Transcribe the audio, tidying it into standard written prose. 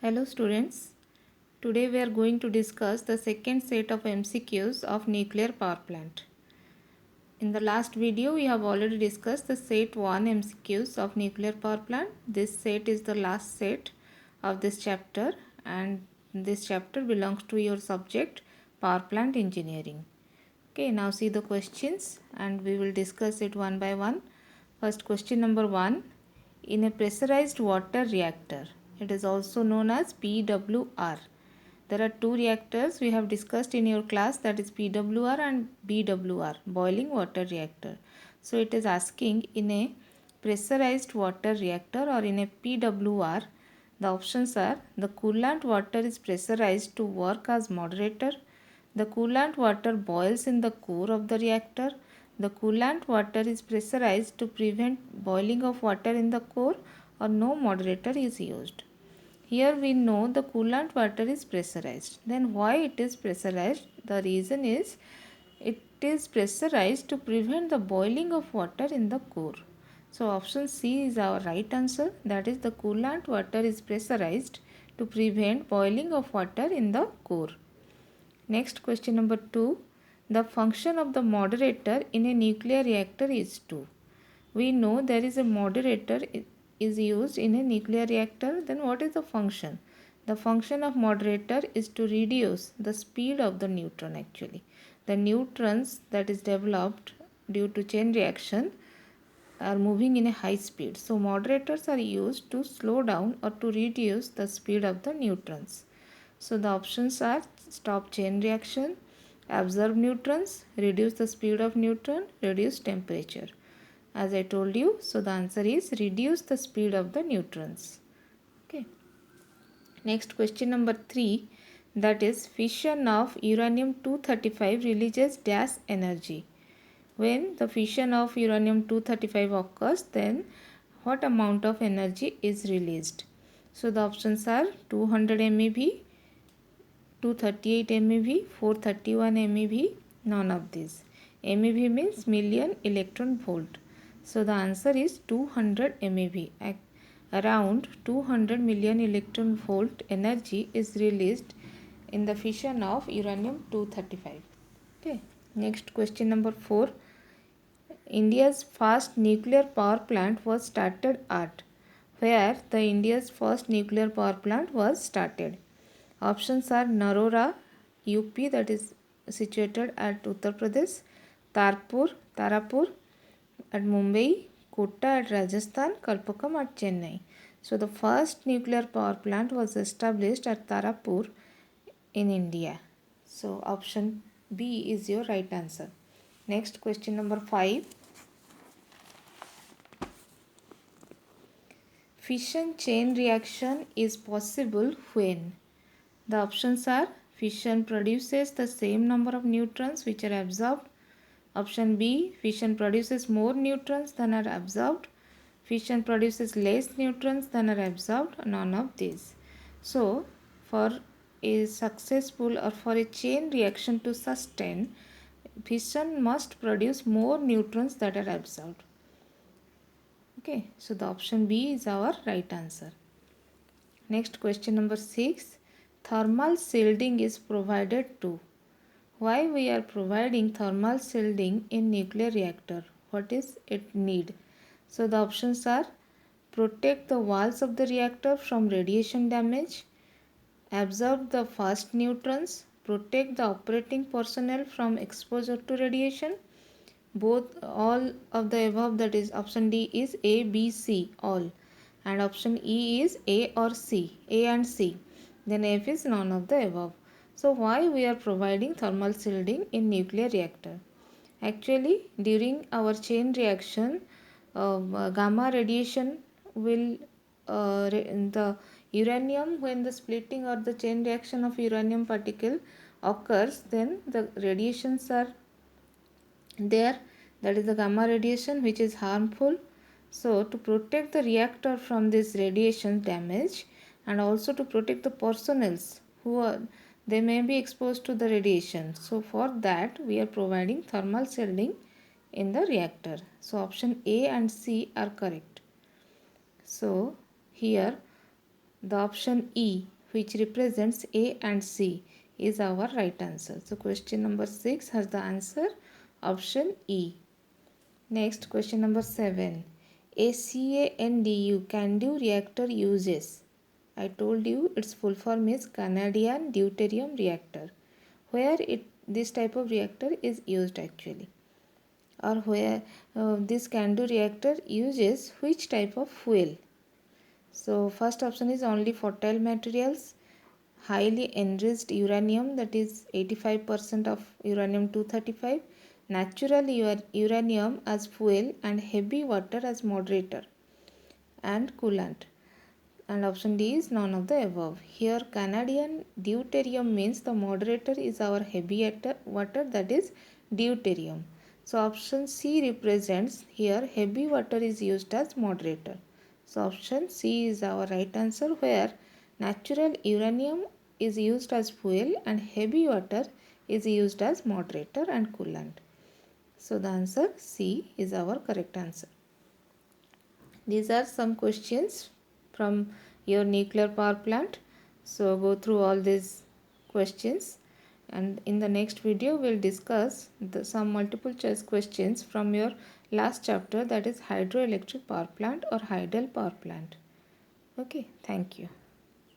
Hello students, today we are going to discuss the second set of MCQs of nuclear power plant. In the last video we have already discussed the set 1 MCQs of nuclear power plant. This set is the last set of this chapter and this chapter belongs to your subject power plant engineering. Okay, now see the questions and we will discuss it one by one. First question number 1. In a pressurized water reactor, it is also known as PWR. There are two reactors we have discussed in your class, that is PWR and BWR, boiling water reactor. So it is asking in a pressurized water reactor or in a PWR, the options are the coolant water is pressurized to work as moderator, the coolant water boils in the core of the reactor, the coolant water is pressurized to prevent boiling of water in the core, or no moderator is used. Here we know the coolant water is pressurized. Then why it is pressurized? The reason is it is pressurized to prevent the boiling of water in the core. So option C is our right answer. That is the coolant water is pressurized to prevent boiling of water in the core. Next question number 2. The function of the moderator in a nuclear reactor is to. We know there is a moderator is used in a nuclear reactor. Then what is the function? The function of moderator is to reduce the speed of the neutron actually. The neutrons that is developed due to chain reaction are moving in a high speed. So moderators are used to slow down or to reduce the speed of the neutrons. So the options are stop chain reaction, absorb neutrons, reduce the speed of neutron, reduce temperature. As I told you, so the answer is reduce the speed of the neutrons. Okay. Next question number 3, that is fission of uranium-235 releases dash energy. When the fission of uranium-235 occurs, then what amount of energy is released? So the options are 200 MeV, 238 MeV, 431 MeV, none of these. MeV means million electron volt. So the answer is 200 MeV. Around 200 million electron volt energy is released in the fission of uranium-235. Okay. Next question number 4. India's first nuclear power plant was started at. Where the India's first nuclear power plant was started? Options are Narora, UP, that is situated at Uttar Pradesh, Tarapur at Mumbai, Kota at Rajasthan, Kalpakam at Chennai. So the first nuclear power plant was established at Tarapur in India. So option B is your right answer. Next question number 5. Fission chain reaction is possible when? The options are fission produces the same number of neutrons which are absorbed. Option B, fission produces more neutrons than are absorbed. Fission produces less neutrons than are absorbed. None of these. So, for a successful or for a chain reaction to sustain, fission must produce more neutrons that are absorbed. Okay, so the option B is our right answer. Next question number 6. Thermal shielding is provided to. Why we are providing thermal shielding in nuclear reactor? What is it need? So the options are protect the walls of the reactor from radiation damage, absorb the fast neutrons, protect the operating personnel from exposure to radiation. Both, all of the above, that is option D is A, B, C, all, and option E is A or C, A and C. Then F is none of the above. So why we are providing thermal shielding in nuclear reactor? Actually, during our chain reaction, gamma radiation will the uranium, when the splitting or the chain reaction of uranium particle occurs, then the radiations are there, that is the gamma radiation, which is harmful. So to protect the reactor from this radiation damage and also to protect the personnel who are, they may be exposed to the radiation, so for that we are providing thermal shielding in the reactor. So option A and C are correct. So here the option E, which represents A and C is our right answer. So question number 6 has the answer option E. Next, question number 7. A CANDU, CANDU reactor uses. I told you its full form is Canadian Deuterium Reactor. Where this type of reactor is used actually, or where this CANDU reactor uses which type of fuel. So first option is only fertile materials, highly enriched uranium, that is 85% of uranium 235, natural uranium as fuel, and heavy water as moderator and coolant. And option D is none of the above. Here Canadian deuterium means the moderator is our heavy water, that is deuterium. So option C represents here heavy water is used as moderator. So option C is our right answer, where natural uranium is used as fuel and heavy water is used as moderator and coolant. So the answer C is our correct answer. These are some questions from your nuclear power plant. So go through all these questions, and in the next video we'll discuss some multiple choice questions from your last chapter, that is hydroelectric power plant or hydel power plant. Okay, thank you.